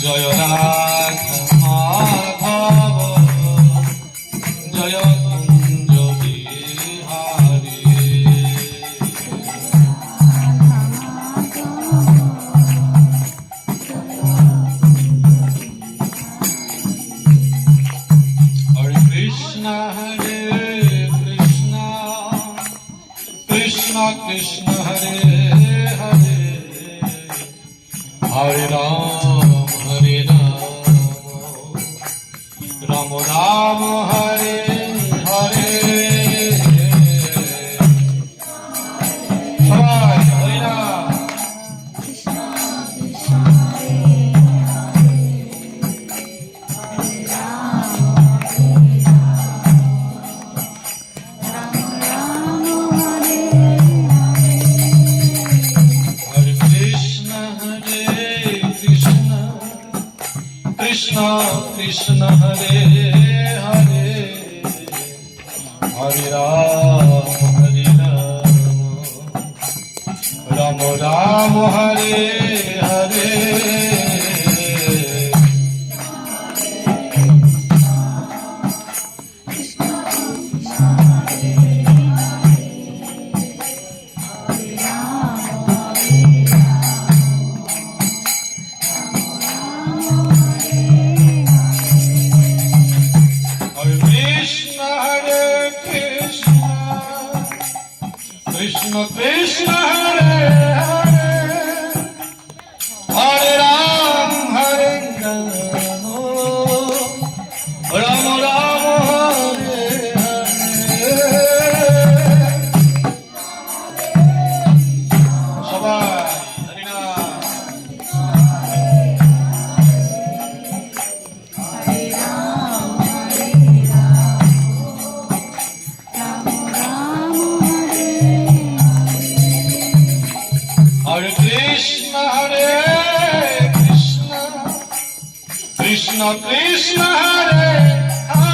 জয় রাধা মাধব জয় কুঞ্জ বিহারী। হরে কৃষ্ণ কৃষ্ণ কৃষ্ণ হরে হরে হরে রাম হরে রাম রাম হরে হরে। সবাই হরে Ram. Krishna Krishna Hare Hare Hare Ram Ram Ram Hare Hare। Krishna Krishna Hare Hare Hare Ram Hare Ram Ram Ram Hare Hare। সবাই হরি নাম। Hare Krishna Hare Krishna Krishna Krishna Hare Hare